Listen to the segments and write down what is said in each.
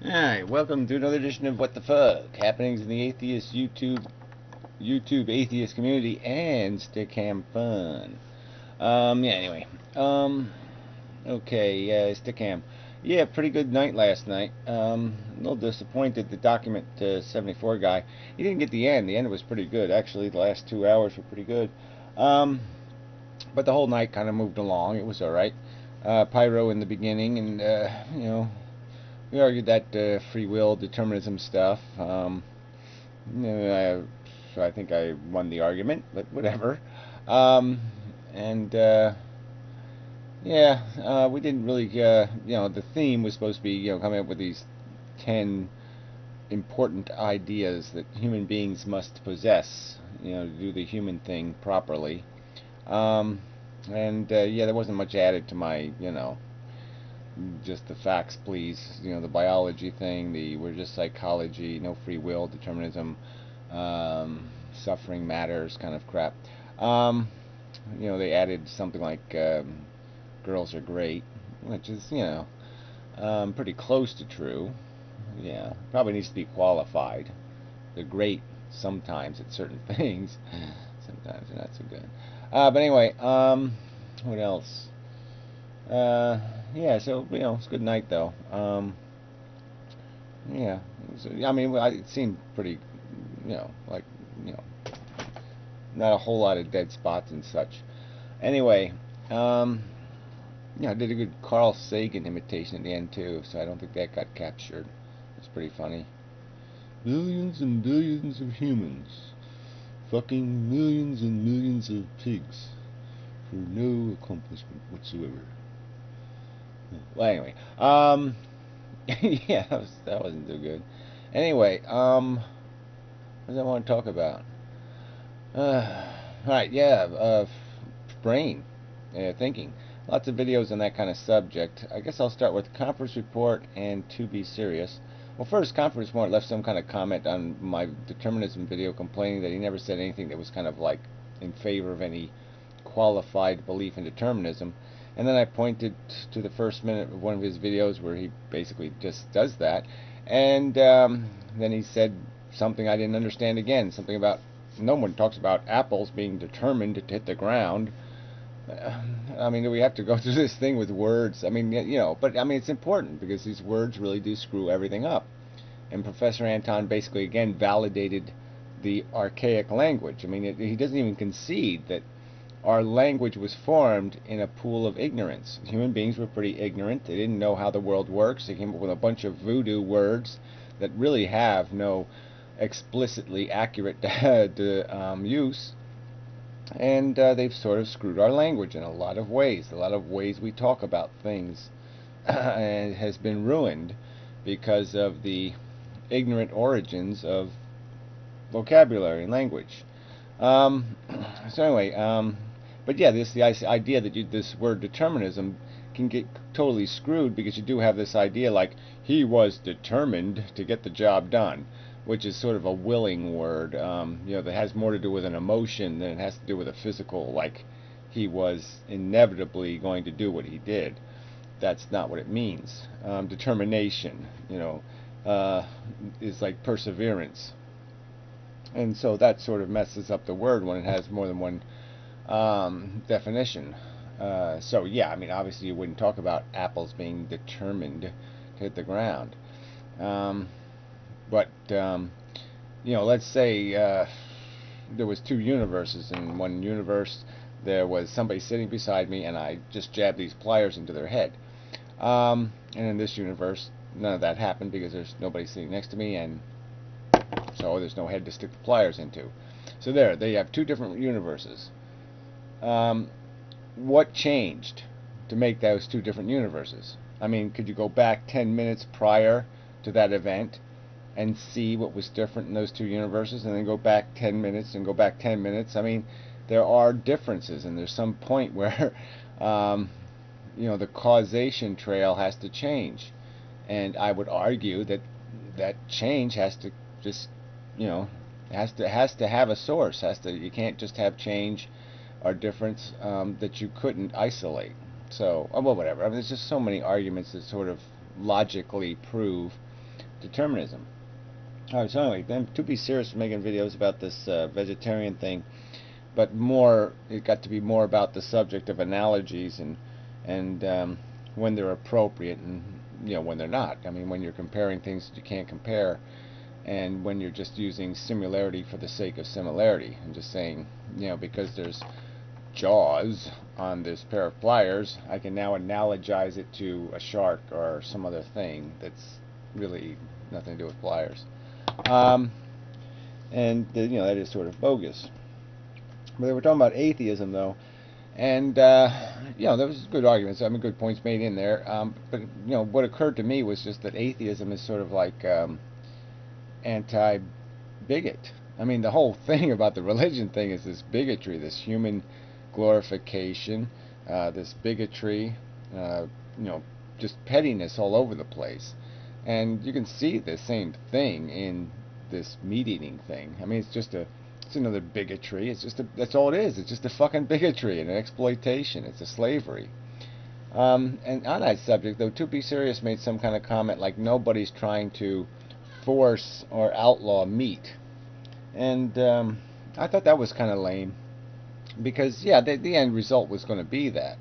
Alright, welcome to another edition of What the Fuck, happenings in the atheist YouTube atheist community and Stickam fun. Anyway. Okay, Stickam. Yeah, pretty good night last night. A little disappointed the document 74 guy. He didn't get the end. The end was pretty good. Actually, the last 2 hours were pretty good. But the whole night kind of moved along. It was alright. Pyro in the beginning, and, we argued that free will determinism stuff. So I think I won the argument, but whatever. Um, and we didn't really. The theme was supposed to be, coming up with these 10 important ideas that human beings must possess, to do the human thing properly. There wasn't much added to my, just the facts, please. The biology thing, we're just psychology, no free will, determinism, suffering matters kind of crap. They added something like girls are great, which is, pretty close to true. Yeah, probably needs to be qualified. They're great sometimes at certain things. Sometimes they're not so good. But anyway, what else? So it's a good night though. It seemed pretty, like, not a whole lot of dead spots and such. Anyway, I did a good Carl Sagan imitation at the end too, so I don't think that got captured. It's pretty funny. Billions and billions of humans fucking millions and millions of pigs for no accomplishment whatsoever. Well, anyway, yeah, that wasn't too good. Anyway, what do I want to talk about? Alright, brain, thinking. Lots of videos on that kind of subject. I guess I'll start with conference report and to be serious. Well, first, conference report left some kind of comment on my determinism video complaining that he never said anything that was kind of like in favor of any qualified belief in determinism. And then I pointed to the first minute of one of his videos where he basically just does that. And then he said something I didn't understand again. Something about, no one talks about apples being determined to hit the ground. Do we have to go through this thing with words? But it's important because these words really do screw everything up. And Professor Anton basically again validated the archaic language. He doesn't even concede that our language was formed in a pool of ignorance. Human beings were pretty ignorant. They didn't know how the world works. They came up with a bunch of voodoo words that really have no explicitly accurate use. And they've sort of screwed our language in a lot of ways. A lot of ways we talk about things and has been ruined because of the ignorant origins of vocabulary and language. The idea that this word determinism can get totally screwed because you do have this idea like he was determined to get the job done, which is sort of a willing word, that has more to do with an emotion than it has to do with a physical, like he was inevitably going to do what he did. That's not what it means. Determination, is like perseverance. And so that sort of messes up the word when it has more than one definition. Obviously you wouldn't talk about apples being determined to hit the ground. Let's say there was two universes. In one universe, there was somebody sitting beside me, and I just jabbed these pliers into their head. And in this universe, none of that happened because there's nobody sitting next to me, and so there's no head to stick the pliers into. So they have two different universes. What changed to make those two different universes? Could you go back 10 minutes prior to that event and see what was different in those two universes, and then go back 10 minutes and go back 10 minutes? There are differences, and there's some point where the causation trail has to change. And I would argue that that change has to just, has to have a source. You can't just have change or difference that you couldn't isolate. So, whatever. There's just so many arguments that sort of logically prove determinism. Alright, so anyway, then to be serious, making videos about this vegetarian thing, but more, it got to be more about the subject of analogies and when they're appropriate and when they're not. I mean, when you're comparing things that you can't compare, and when you're just using similarity for the sake of similarity, and just saying, because there's jaws on this pair of pliers, I can now analogize it to a shark or some other thing that's really nothing to do with pliers. And that is sort of bogus. But they were talking about atheism, though, and there was good arguments. I mean, good points made in there. But what occurred to me was just that atheism is sort of like anti-bigot. I mean, the whole thing about the religion thing is this bigotry, this human glorification, this bigotry, just pettiness all over the place. And you can see the same thing in this meat-eating thing. I mean, it's another bigotry. That's all it is. It's just a fucking bigotry and an exploitation. It's a slavery. And on that subject, though, To Be Serious made some kind of comment like nobody's trying to force or outlaw meat. And I thought that was kind of lame. Because, yeah, the end result was going to be that.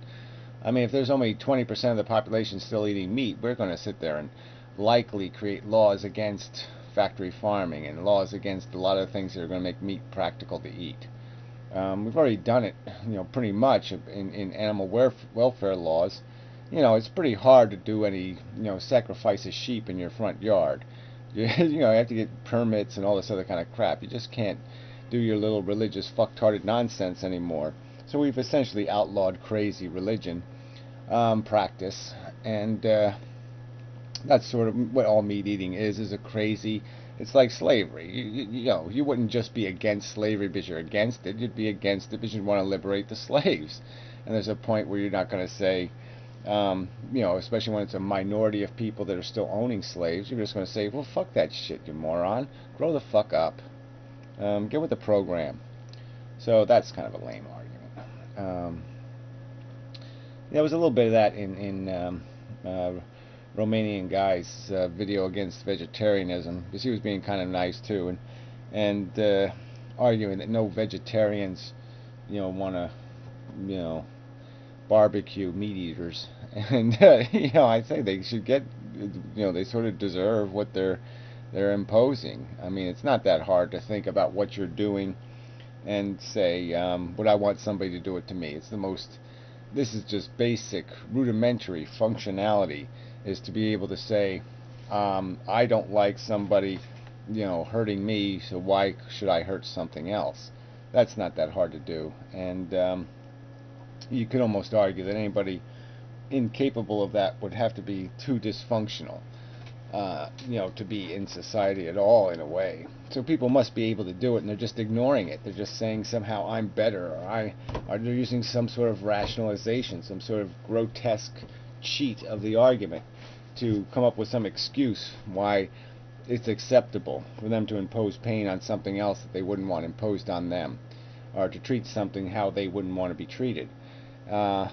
I mean, if there's only 20% of the population still eating meat, we're going to sit there and likely create laws against factory farming and laws against a lot of things that are going to make meat practical to eat. We've already done it, pretty much in animal welfare laws. It's pretty hard to do any, sacrifice a sheep in your front yard. You have to get permits and all this other kind of crap. You just can't do your little religious fucktarded nonsense anymore. So we've essentially outlawed crazy religion practice, and that's sort of what all meat eating is a crazy. It's like slavery. You wouldn't just be against slavery because you're against it. You'd be against it because you want to liberate the slaves. And there's a point where you're not going to say, especially when it's a minority of people that are still owning slaves, you're just going to say, well, fuck that shit, you moron. Grow the fuck up. Get with the program. So that's kind of a lame argument. There was a little bit of that in Romanian guy's video against vegetarianism, because he was being kind of nice too, and arguing that no vegetarians, want to, barbecue meat eaters, and I say they should get, they sort of deserve what they're imposing. I mean, it's not that hard to think about what you're doing and say, would I want somebody to do it to me? This is just basic, rudimentary functionality, is to be able to say, I don't like somebody, hurting me, so why should I hurt something else? That's not that hard to do. And you could almost argue that anybody incapable of that would have to be too dysfunctional, to be in society at all, in a way. So people must be able to do it, and they're just ignoring it. They're just saying somehow I'm better, or they're using some sort of rationalization, some sort of grotesque cheat of the argument to come up with some excuse why it's acceptable for them to impose pain on something else that they wouldn't want imposed on them, or to treat something how they wouldn't want to be treated. Yeah,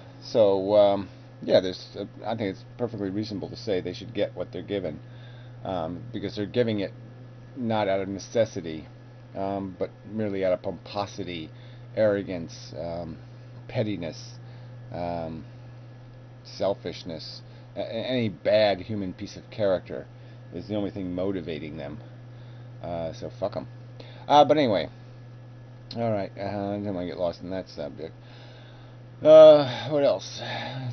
I think it's perfectly reasonable to say they should get what they're given, because they're giving it not out of necessity, but merely out of pomposity, arrogance, pettiness, selfishness. Any bad human piece of character is the only thing motivating them. So fuck them. But anyway, all right. I don't want to get lost in that subject. What else?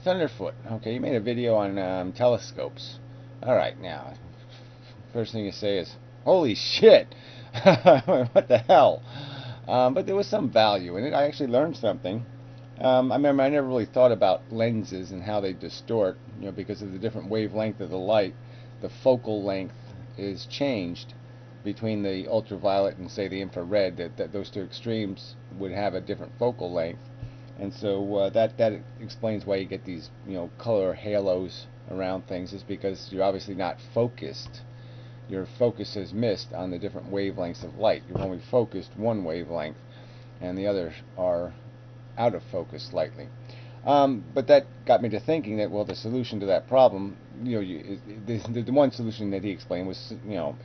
Thunderfoot. Okay, you made a video on telescopes. All right, now, first thing you say is, "Holy shit! What the hell?" But there was some value in it. I actually learned something. I remember I never really thought about lenses and how they distort, because of the different wavelength of the light. The focal length is changed between the ultraviolet and, say, the infrared. That those two extremes would have a different focal length, and so that explains why you get these, color halos around things. Is because you're obviously not focused. Your focus is missed on the different wavelengths of light. You've only focused one wavelength, and the others are out of focus slightly. But that got me to thinking that, well, the solution to that problem, the one solution that he explained was,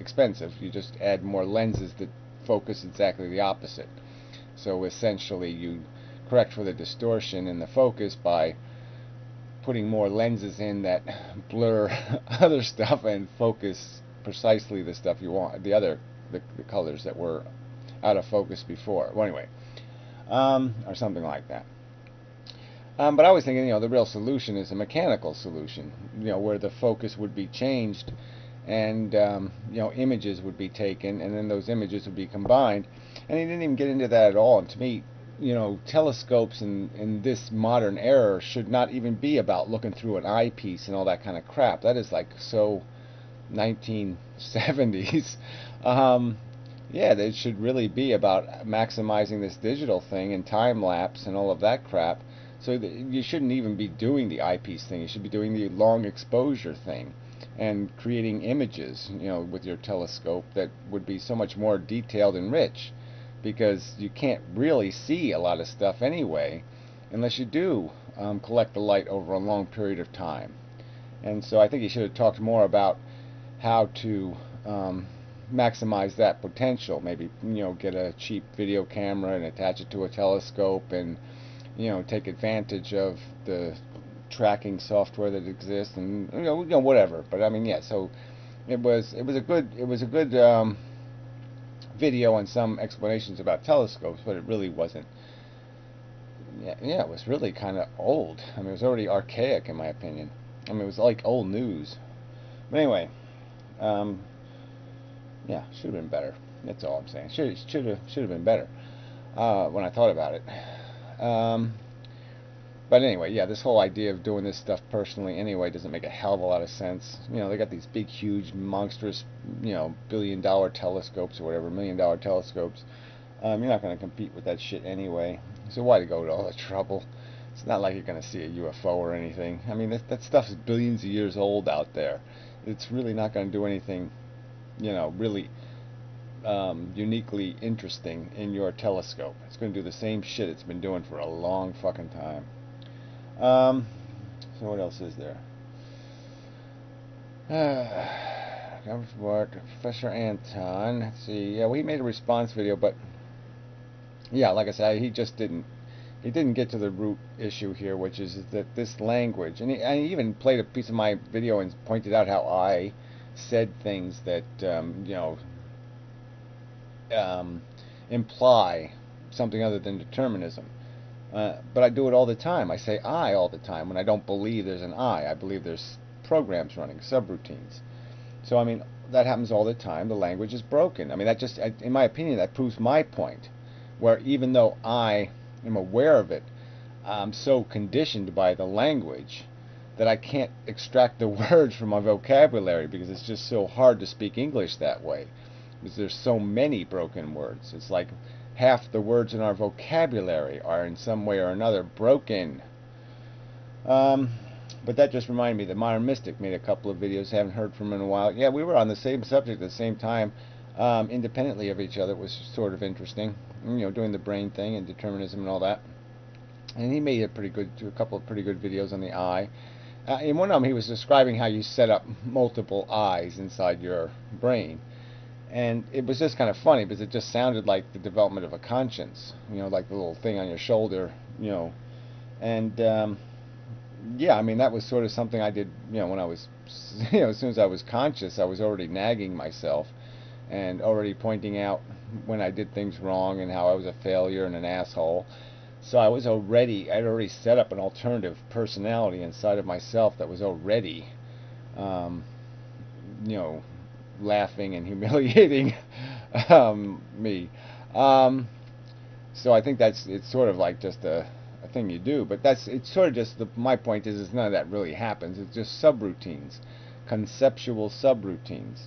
expensive. You just add more lenses that focus exactly the opposite. So essentially, you correct for the distortion in the focus by putting more lenses in that blur other stuff and focus precisely the stuff you want, the colors that were out of focus before. Well, anyway, or something like that. But I was thinking, the real solution is a mechanical solution, where the focus would be changed and, images would be taken and then those images would be combined. And he didn't even get into that at all. And to me, telescopes in this modern era should not even be about looking through an eyepiece and all that kind of crap. That is like so 1970s. Yeah, it should really be about maximizing this digital thing and time lapse and all of that crap. So you shouldn't even be doing the eyepiece thing. You should be doing the long exposure thing and creating images, with your telescope that would be so much more detailed and rich, because you can't really see a lot of stuff anyway unless you do collect the light over a long period of time. And so I think he should have talked more about how to maximize that potential. Maybe get a cheap video camera and attach it to a telescope, and take advantage of the tracking software that exists, and whatever. But I mean, yeah. So it was a good video and some explanations about telescopes, but it really wasn't. Yeah, it was really kind of old. I mean, it was already archaic in my opinion. I mean, it was like old news. But anyway, yeah, should have been better. That's all I'm saying. Should have been better when I thought about it. But anyway, yeah, this whole idea of doing this stuff personally anyway doesn't make a hell of a lot of sense. They got these big, huge, monstrous, billion-dollar telescopes or whatever, million-dollar telescopes. You're not going to compete with that shit anyway. So why go to all the trouble? It's not like you're going to see a UFO or anything. I mean, that stuff is billions of years old out there. It's really not going to do anything, really uniquely interesting in your telescope. It's going to do the same shit it's been doing for a long fucking time. So what else is there? Professor Anton. Let's see. Yeah, well, he made a response video, but yeah, like I said, he didn't get to the root issue here, which is that this language, and he even played a piece of my video and pointed out how I said things that imply something other than determinism. But I do it all the time. I say I all the time when I don't believe there's an I. I believe there's programs running, subroutines. So, I mean, that happens all the time. The language is broken. I mean, that just, in my opinion, that proves my point. Where even though I am aware of it, I'm so conditioned by the language that I can't extract the words from my vocabulary, because it's just so hard to speak English that way. Because there's so many broken words. It's like half the words in our vocabulary are in some way or another broken. But that just reminded me that Modern Mystic made a couple of videos. Haven't heard from him in a while. Yeah, we were on the same subject at the same time, independently of each other. It was sort of interesting, doing the brain thing and determinism and all that. And he made a couple of pretty good videos on the eye. In one of them, he was describing how you set up multiple eyes inside your brain. And it was just kind of funny, because it just sounded like the development of a conscience, like the little thing on your shoulder, And, yeah, I mean, that was sort of something I did, when I was, as soon as I was conscious, I was already nagging myself and already pointing out when I did things wrong and how I was a failure and an asshole. So I'd already set up an alternative personality inside of myself that was already, laughing and humiliating me. So I think it's sort of like just a thing you do, but it's sort of just my point is none of that really happens. It's just subroutines, conceptual subroutines,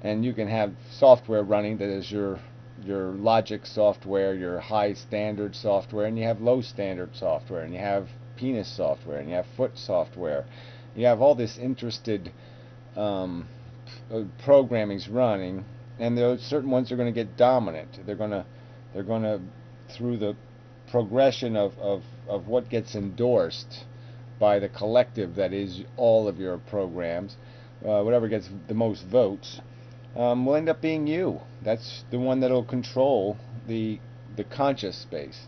and you can have software running that is your logic software, your high standard software, and you have low standard software, and you have penis software, and you have foot software. You have all this interested programming's running, and there are certain ones are going to get dominant. They're going to through the progression of of what gets endorsed by the collective that is all of your programs, whatever gets the most votes, will end up being you. That's the one that'll control the conscious space.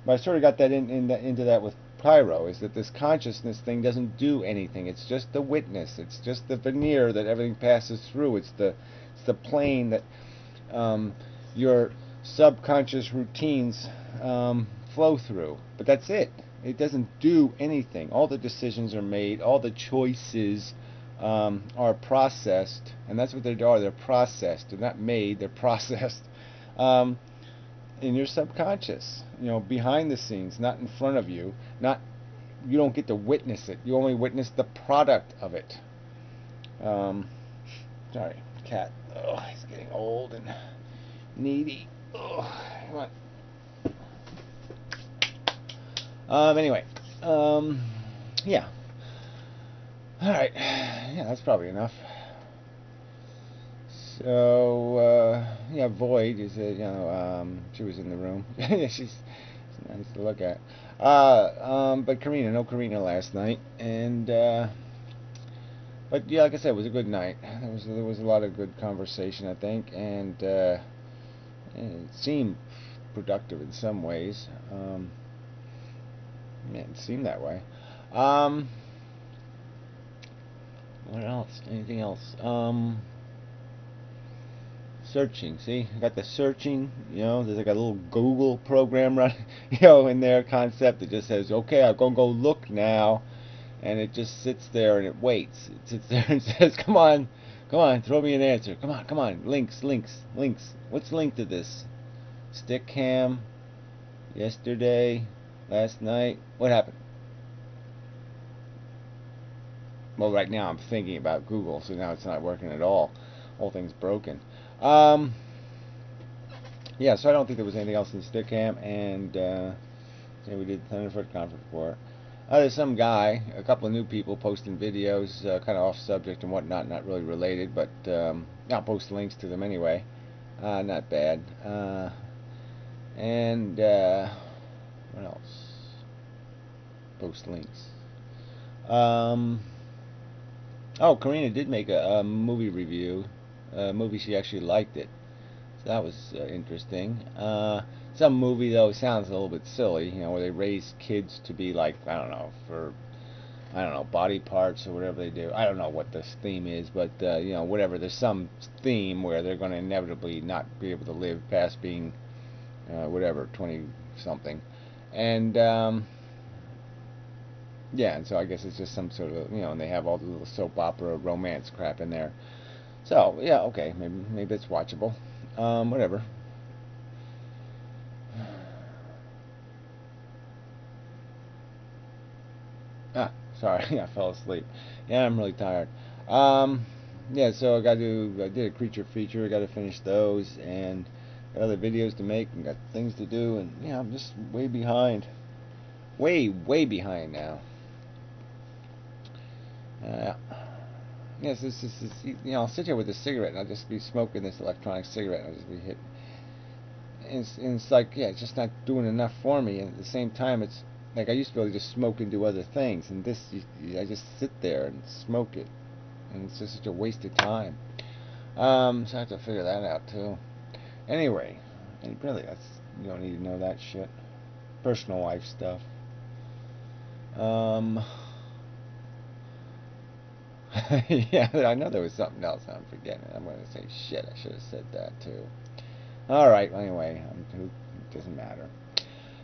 But I sort of got that into that with Pyro, is that this consciousness thing doesn't do anything. It's just the witness. It's just the veneer that everything passes through. It's the plane that your subconscious routines flow through. But that's it. It doesn't do anything. All the decisions are made. All the choices are processed, and that's what they are. They're processed. They're not made. They're processed in your subconscious. You know, behind the scenes, not in front of you. You don't get to witness it. You only witness the product of it. Sorry, cat. Oh, he's getting old and needy. Oh, come on. Anyway, yeah. All right, yeah, that's probably enough. So, yeah, Void is she was in the room. she's nice to look at. But no Karina last night, and but yeah, like I said, it was a good night. There was a lot of good conversation, I think, and it seemed productive in some ways. It seemed that way. What else? Anything else? Searching. See, I got the searching. You know, there's like a little Google program running, in their concept that just says, "Okay, I'm gonna go look now," and it just sits there and it waits. It sits there and says, "Come on, throw me an answer. Come on, links. What's linked to this? Stick cam. Yesterday, last night. What happened?" Well, right now I'm thinking about Google, so now it's not working at all. Whole thing's broken. Yeah, so I don't think there was anything else in Stickam, and yeah, we did the Thunderfoot conference report. There's some guy, a couple of new people posting videos, kind of off subject and whatnot, not really related, but I'll post links to them anyway. Not bad. And what else? Post links. Oh, Karina did make a movie review. A movie, she actually liked it. So that was interesting. Some movie, though, sounds a little bit silly, where they raise kids to be like, I don't know, body parts or whatever they do. I don't know what this theme is, but, whatever. There's some theme where they're going to inevitably not be able to live past being, 20-something. And, yeah, and so I guess it's just some sort of, and they have all the little soap opera romance crap in there. So, yeah, okay, maybe it's watchable. Whatever. Sorry, I fell asleep. Yeah, I'm really tired. Yeah, so I did a creature feature. I got to finish those, and got other videos to make, and got things to do, and yeah, I'm just way behind. Way behind now. Yes, this is, I'll sit here with a cigarette, and I'll just be smoking this electronic cigarette, and I'll just be hitting. And it's like, yeah, it's just not doing enough for me, and at the same time, it's like I used to be able to just smoke and do other things, and this, I just sit there and smoke it, and it's just such a waste of time. So I have to figure that out, too. Anyway, really, you don't need to know that shit. Personal life stuff. Yeah, I know there was something else I'm forgetting. I'm going to say shit. I should have said that too. Alright, anyway, it doesn't matter.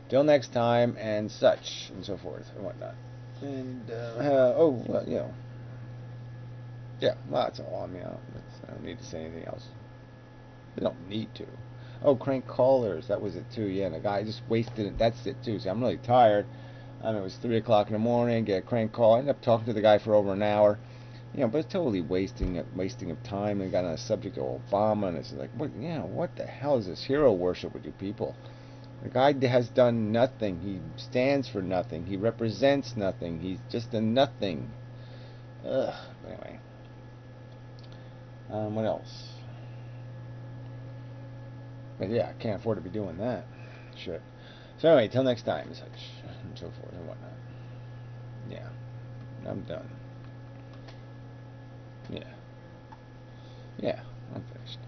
Till next time, and such, and so forth, and whatnot. And, yeah, well, that's all. I mean, I don't need to say anything else. They don't need to. Oh, crank callers, that was it too, yeah, and the guy just wasted it. That's it too. See, I'm really tired. I mean, it was 3 o'clock in the morning, get a crank call. I ended up talking to the guy for over an hour. But it's totally wasting of time. And got on a subject of Obama, and it's like, what the hell is this hero worship with you people? The guy has done nothing. He stands for nothing. He represents nothing. He's just a nothing. Ugh. Anyway, what else? But yeah, I can't afford to be doing that shit. So anyway, till next time, such. and so forth and whatnot. Yeah, I'm done. Yeah, I'm finished.